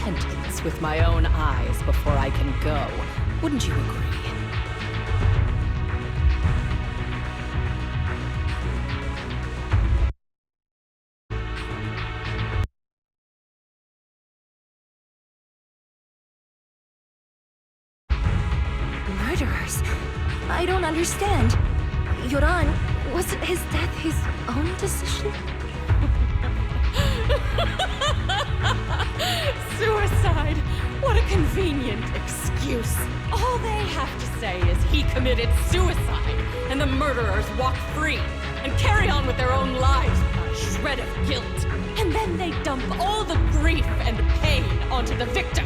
repentance with my own eyes before I can go. Wouldn't you agree? Murderers? I don't understand. Yoran, wasn't his death his own decision? Suicide! What a convenient excuse. All they have to say is he committed suicide, and the murderers walk free and carry on with their own lives without a shred of guilt. And then they dump all the grief and pain onto the victim.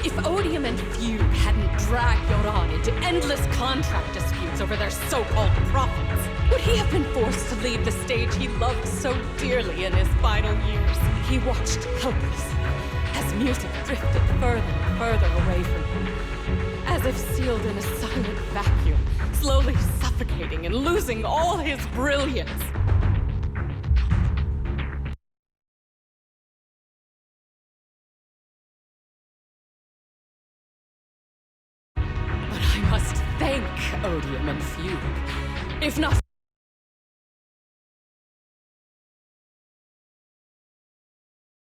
If Odium and Fugue hadn't dragged Yoran into endless contract disputes over their so-called profits, would he have been forced to leave the stage he loved so dearly in his final years? He watched helplessly as music drifted further and further away from him, as if sealed in a silent vacuum, slowly suffocating and losing all his brilliance. I must thank Odium and Fugue. If not,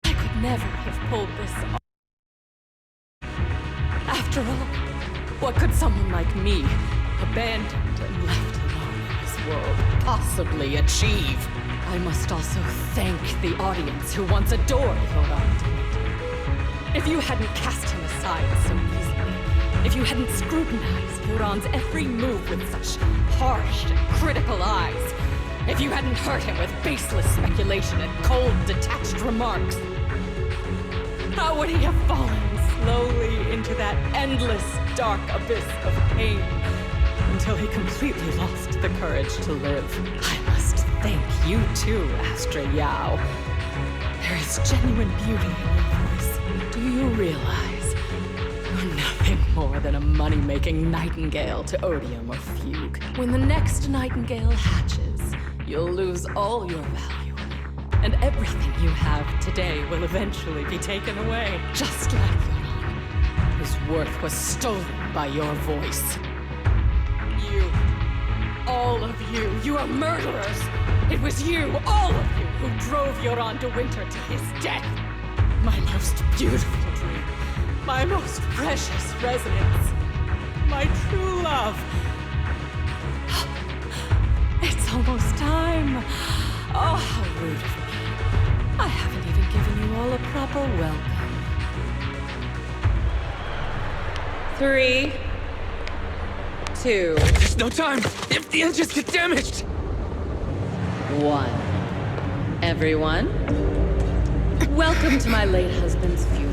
I could never have pulled this off. After all, what could someone like me, abandoned and left alone in this world, possibly achieve? I must also thank the audience who once adored Yoran. If you hadn't cast him aside so easily, if you hadn't scrutinized Yoran's every move with such harsh and critical eyes, if you hadn't hurt him with baseless speculation and cold, detached remarks, how would he have fallen slowly into that endless, dark abyss of pain until he completely lost the courage to live? I must thank you too, Astra Yao. There is genuine beauty in your voice. Do you realize? You're nothing more than a money-making nightingale to Odium or Fugue. When the next nightingale hatches, you'll lose all your value. And everything you have today will eventually be taken away. Just like Yoran, whose worth was stolen by your voice. You. All of you. You are murderers. It was you, all of you, who drove Yoran de Winter to his death. My most beautiful dream. My most precious residence. My true love. It's almost time. Oh, how rude of me. I haven't even given you all a proper welcome. 3, 2, There's no time! If the engines get damaged! 1. Everyone, welcome to my late husband's funeral.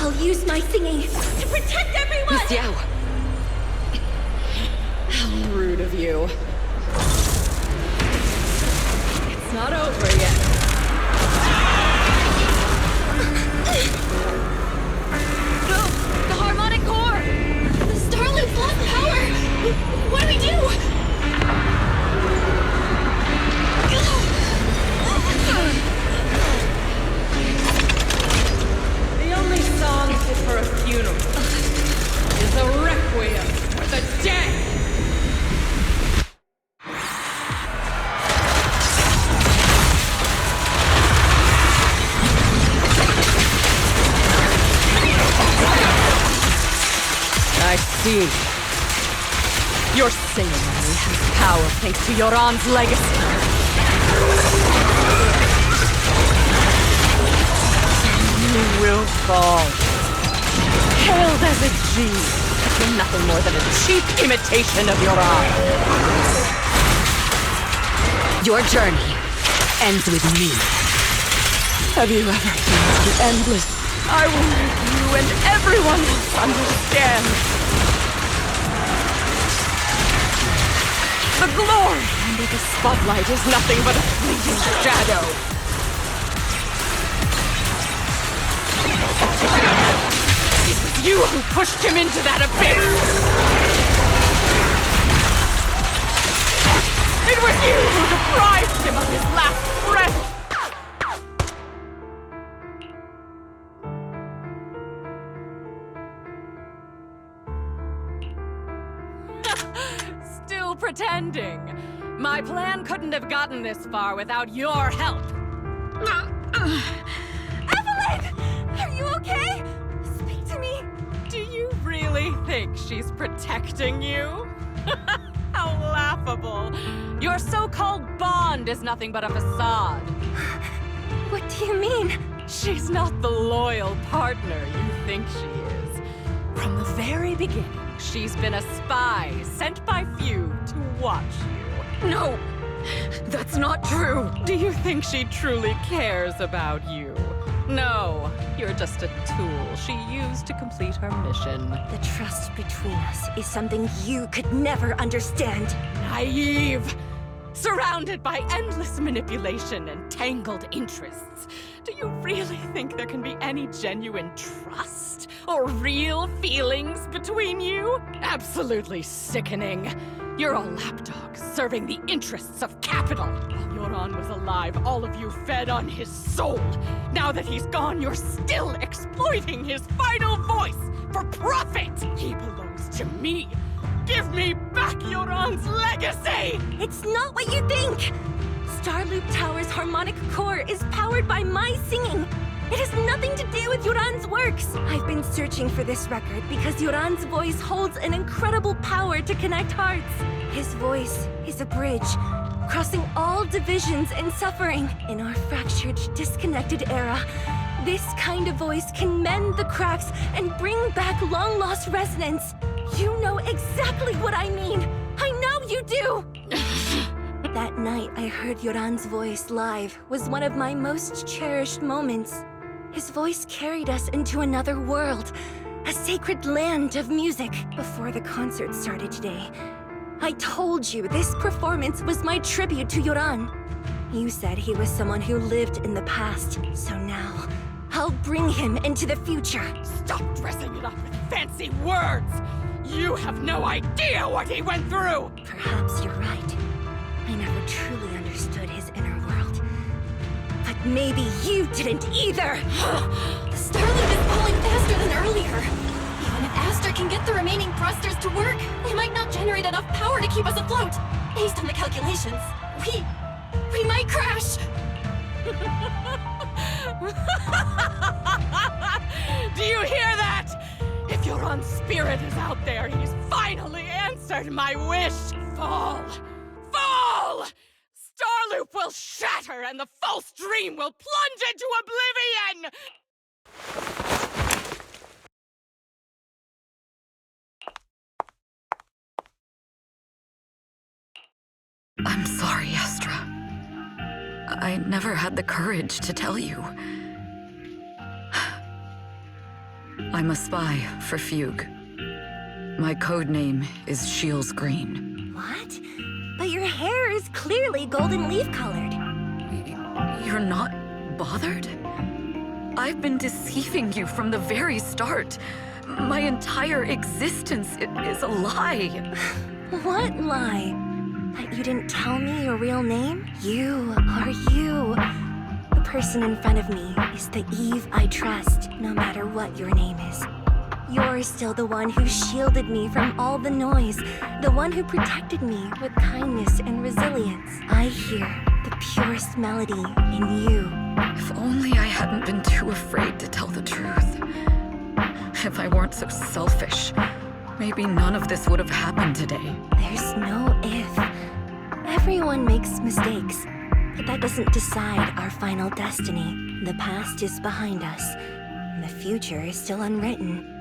I'll use my singing to protect everyone! Miss Yao! How rude of you. It's not over yet. No! The harmonic core! The Starlink's lost power! What do we do? The only song fit for a funeral is a requiem for the dead! I see. Your singing only has power thanks to Yoran's legacy. You will fall. Hailed as a genius, you're nothing more than a cheap imitation of Yoran. Your journey ends with me. Have you ever felt the endless? I will make you and everyone else understand. The glory under the spotlight is nothing but a fleeting shadow. It was you who pushed him into that abyss! It was you who deprived him of his last breath! Still pretending. My plan couldn't have gotten this far without your help. Evelyn! Are you okay? Speak to me. Do you really think she's protecting you? How laughable. Your so-called bond is nothing but a facade. What do you mean? She's not the loyal partner you think she is. From the very beginning, she's been a spy sent by few to watch you. No, that's not true. Do you think she truly cares about you? No, you're just a tool she used to complete her mission. The trust between us is something you could never understand. Naive! Surrounded by endless manipulation and tangled interests. Do you really think there can be any genuine trust or real feelings between you? Absolutely sickening. You're a lapdog serving the interests of capital. While Yoran was alive, all of you fed on his soul. Now that he's gone, you're still exploiting his final voice for profit. He belongs to me. Give me back Yoran's legacy! It's not what you think! Starloop Tower's harmonic core is powered by my singing. It has nothing to do with Yoran's works. I've been searching for this record because Yoran's voice holds an incredible power to connect hearts. His voice is a bridge, crossing all divisions and suffering. In our fractured, disconnected era, this kind of voice can mend the cracks and bring back long-lost resonance. You know exactly what I mean. I know you do! That night I heard Yoran's voice live was one of my most cherished moments. His voice carried us into another world, a sacred land of music. Before the concert started today, I told you this performance was my tribute to Yoran. You said he was someone who lived in the past, so now I'll bring him into the future. Stop dressing it up with fancy words! You have no idea what he went through! Perhaps you're right. I never truly understood his inner world. But maybe you didn't either! The Starloop is falling faster than earlier. Even if Astra can get the remaining thrusters to work, they might not generate enough power to keep us afloat. Based on the calculations, we might crash! Do you hear that? If Yoran's spirit is out there, he's finally answered my wish! Fall! Fall! Starloop will shatter and the false dream will plunge into oblivion! I'm sorry, Astra. I never had the courage to tell you. I'm a spy for Fugue. My code name is Shields Green. What? But your hair is clearly golden leaf colored. You're not bothered? I've been deceiving you from the very start. My entire existence is a lie. What lie? That you didn't tell me your real name? You are you. The person in front of me is the Eve I trust, no matter what your name is. You're still the one who shielded me from all the noise, the one who protected me with kindness and resilience. I hear the purest melody in you. If only I hadn't been too afraid to tell the truth. If I weren't so selfish, maybe none of this would have happened today. There's no if. Everyone makes mistakes, but that doesn't decide our final destiny. The past is behind us, and the future is still unwritten.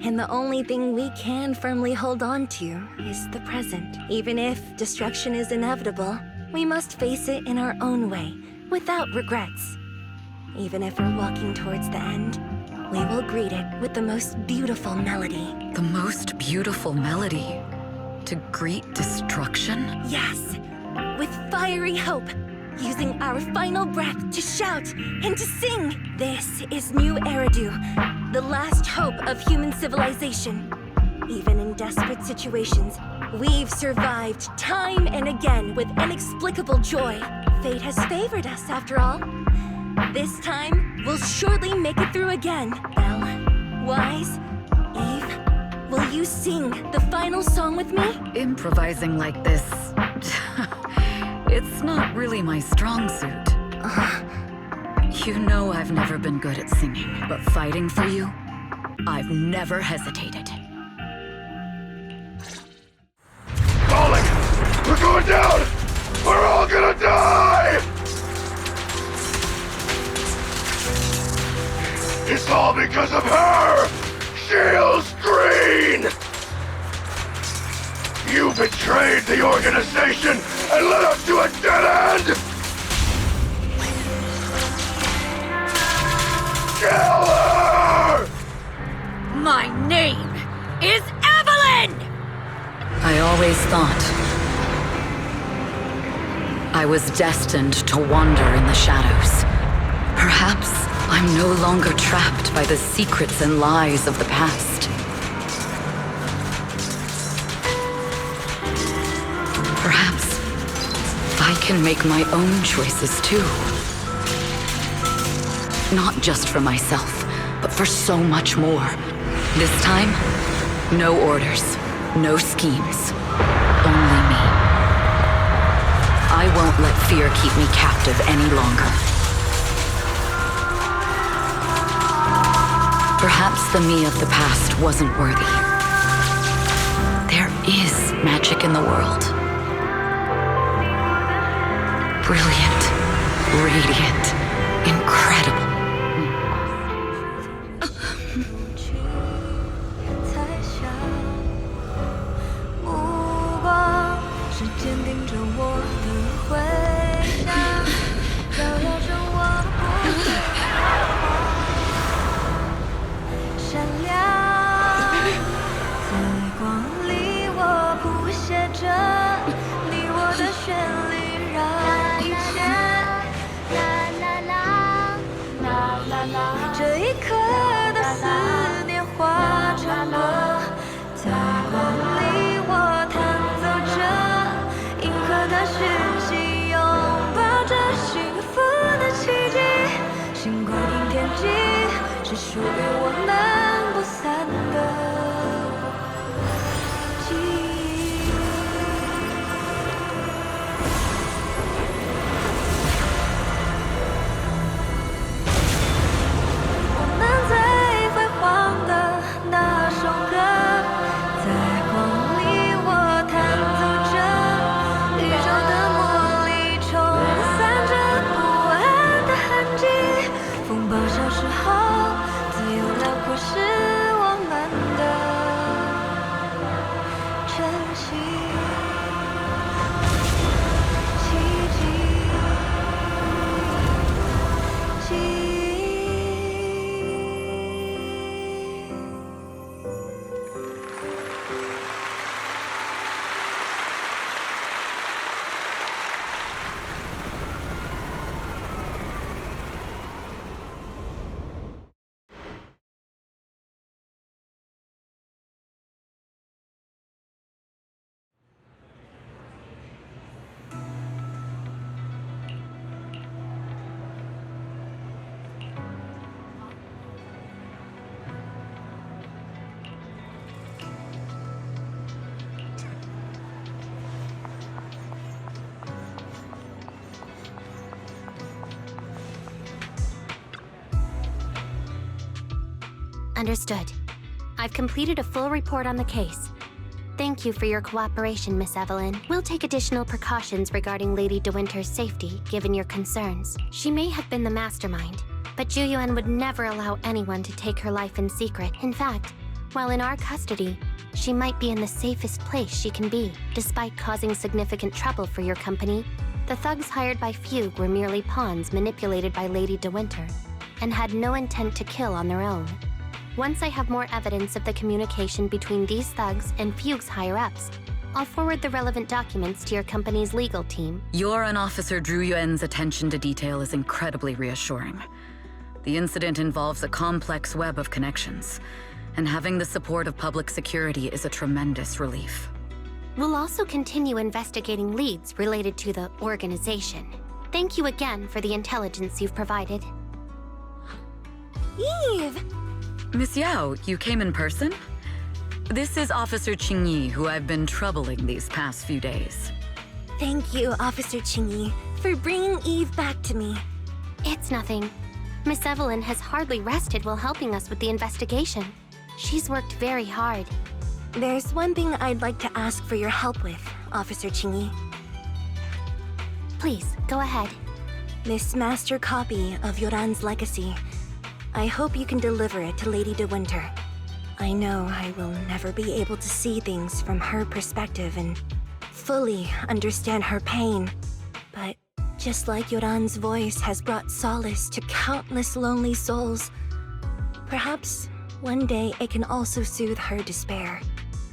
And the only thing we can firmly hold on to is the present. Even if destruction is inevitable, we must face it in our own way, without regrets. Even if we're walking towards the end, we will greet it with the most beautiful melody. The most beautiful melody? to greet destruction? Yes, with fiery hope, using our final breath to shout and to sing. This is New Eridu, the last hope of human civilization. Even in desperate situations, we've survived time and again with inexplicable joy. Fate has favored us, after all. This time, we'll surely make it through again. Belle, Wise, Eve, will you sing the final song with me? Improvising like this... it's not really my strong suit. You know I've never been good at singing, but fighting for you, I've never hesitated. Falling! We're going down! We're all gonna die! It's all because of her! Shield's green! You betrayed the organization and led us to a dead end! Kill her! My name is Evelyn! I always thought I was destined to wander in the shadows. Perhaps I'm no longer trapped by the secrets and lies of the past. Perhaps I can make my own choices too. Not just for myself, but for so much more. This time, no orders, no schemes, only me. I won't let fear keep me captive any longer. Perhaps the me of the past wasn't worthy. There is magic in the world. Brilliant, radiant, incredible. 是属于我们不散的记忆。我们最辉煌的那首歌，在光里我弹奏着，宇宙的魔力冲散着不安的痕迹，风暴消失后。 不是我们的珍惜奇迹，记忆。Understood. I've completed a full report on the case. Thank you for your cooperation, Miss Evelyn. We'll take additional precautions regarding Lady De Winter's safety, given your concerns. She may have been the mastermind, but Zhu Yuan would never allow anyone to take her life in secret. In fact, while in our custody, she might be in the safest place she can be. Despite causing significant trouble for your company, the thugs hired by Fugue were merely pawns manipulated by Lady De Winter, and had no intent to kill on their own. Once I have more evidence of the communication between these thugs and Fugue's higher-ups, I'll forward the relevant documents to your company's legal team. Your and Officer Zhu Yuan's attention to detail is incredibly reassuring. The incident involves a complex web of connections, and having the support of public security is a tremendous relief. We'll also continue investigating leads related to the organization. Thank you again for the intelligence you've provided. Eve! Miss Yao, you came in person? This is Officer Qingyi, who I've been troubling these past few days. Thank you, Officer Qingyi, for bringing Eve back to me. It's nothing. Miss Evelyn has hardly rested while helping us with the investigation. She's worked very hard. There's one thing I'd like to ask for your help with, Officer Qingyi. Please, go ahead. This master copy of Yoran's legacy. I hope you can deliver it to Lady De Winter. I know I will never be able to see things from her perspective and fully understand her pain. But just like Yoran's voice has brought solace to countless lonely souls, perhaps one day it can also soothe her despair.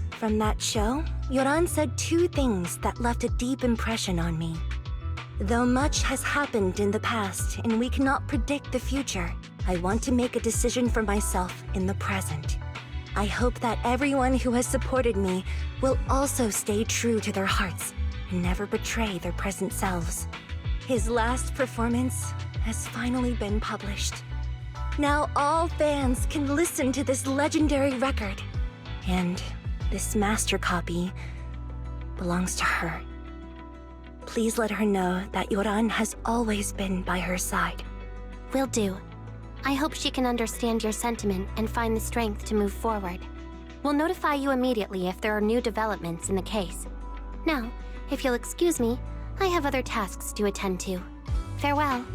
From that show, Yoran said two things that left a deep impression on me. Though much has happened in the past and we cannot predict the future, I want to make a decision for myself in the present. I hope that everyone who has supported me will also stay true to their hearts and never betray their present selves. His last performance has finally been published. Now all fans can listen to this legendary record. And this master copy belongs to her. Please let her know that Yoran has always been by her side. Will do. I hope she can understand your sentiment and find the strength to move forward. We'll notify you immediately if there are new developments in the case. Now, if you'll excuse me, I have other tasks to attend to. Farewell.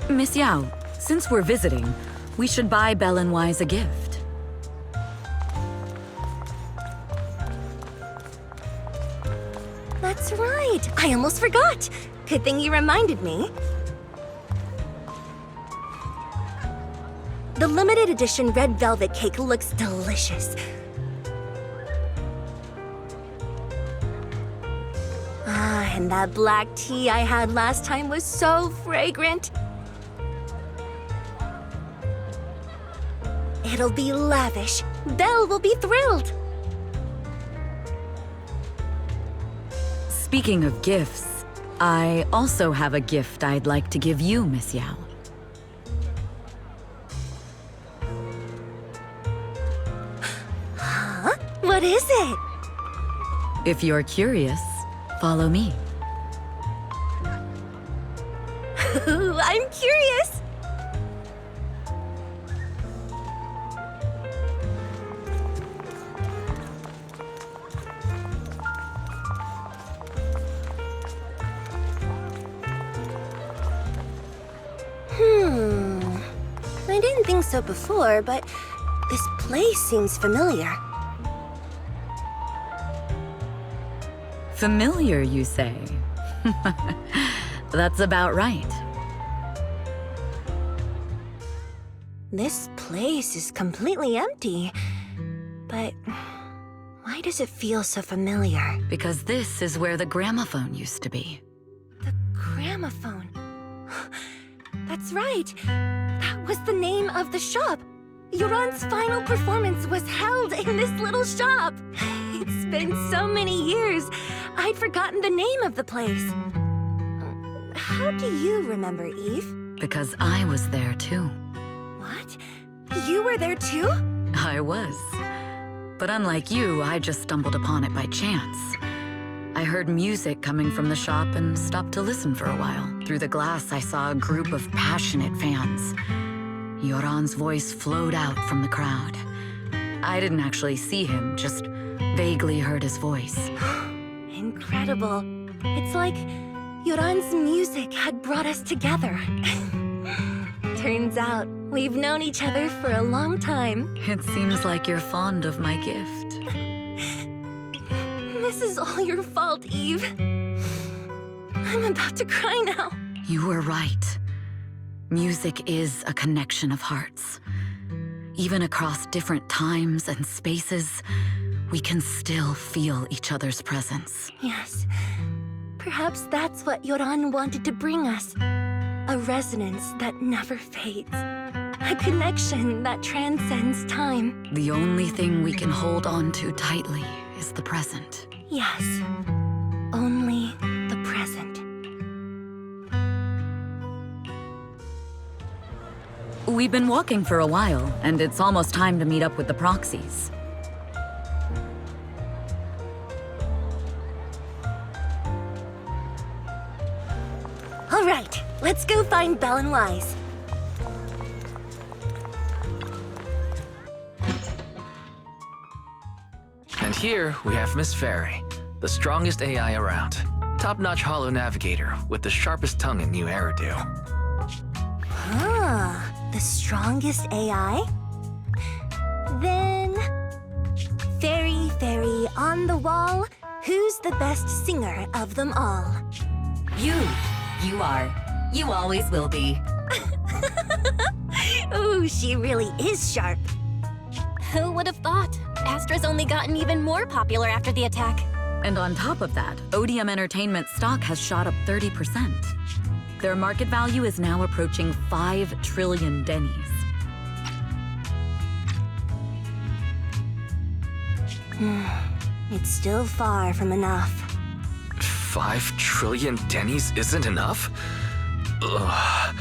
Miss Yao, since we're visiting, we should buy Belle and Wise a gift. That's right! I almost forgot! Good thing you reminded me. The limited edition red velvet cake looks delicious. Ah, and that black tea I had last time was so fragrant. It'll be lavish. Belle will be thrilled. Speaking of gifts, I also have a gift I'd like to give you, Miss Yao. Huh? What is it? If you're curious, follow me. I'm curious. I didn't think so before, but this place seems familiar. Familiar, you say? That's about right. This place is completely empty. But why does it feel so familiar? Because this is where the gramophone used to be. The gramophone. That's right. That was the name of the shop. Yoran's final performance was held in this little shop. It's been so many years, I'd forgotten the name of the place. How do you remember, Eve? Because I was there too. What? You were there too? I was. But unlike you, I just stumbled upon it by chance. I heard music coming from the shop and stopped to listen for a while. Through the glass, I saw a group of passionate fans. Yoran's voice flowed out from the crowd. I didn't actually see him, just vaguely heard his voice. Incredible. It's like Yoran's music had brought us together. Turns out, we've known each other for a long time. It seems like you're fond of my gift. This is all your fault, Eve. I'm about to cry now. You were right. Music is a connection of hearts. Even across different times and spaces, we can still feel each other's presence. Yes. Perhaps that's what Yoran wanted to bring us. A resonance that never fades. A connection that transcends time. The only thing we can hold on to tightly is the present. Yes. Only the present. We've been walking for a while, and it's almost time to meet up with the proxies. All right, let's go find Belle and Wise. And here we have Miss Fairy, the strongest AI around. Top-notch holo navigator with the sharpest tongue in New Eridu. The strongest AI? Then... Fairy, on the wall, who's the best singer of them all? You are. You always will be. Ooh, she really is sharp. Who would have thought? Astra's only gotten even more popular after the attack. And on top of that, ODM Entertainment stock has shot up 30%. Their market value is now approaching 5 trillion dennies. It's still far from enough. 5 trillion dennies isn't enough? Ugh,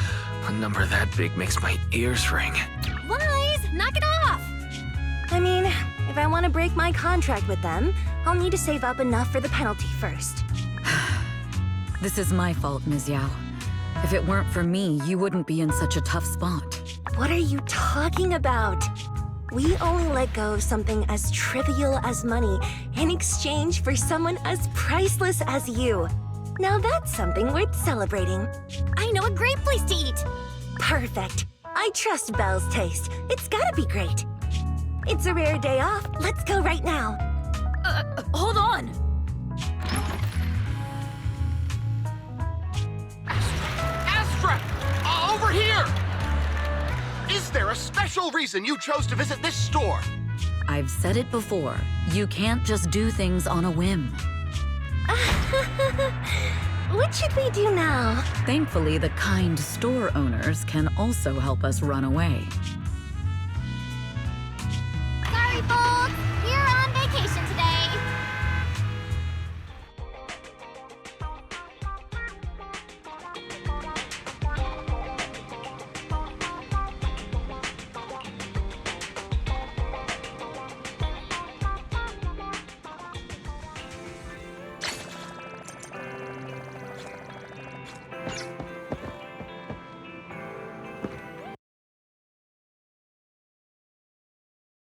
a number that big makes my ears ring. Wise, knock it off! I mean, if I want to break my contract with them, I'll need to save up enough for the penalty first. This is my fault, Ms. Yao. If it weren't for me, you wouldn't be in such a tough spot. What are you talking about? We only let go of something as trivial as money in exchange for someone as priceless as you. Now that's something worth celebrating. I know a great place to eat! Perfect. I trust Belle's taste. It's gotta be great. It's a rare day off. Let's go right now. Hold on! Astra! Over here! Is there a special reason you chose to visit this store? I've said it before, you can't just do things on a whim. What should we do now? Thankfully, the kind store owners can also help us run away.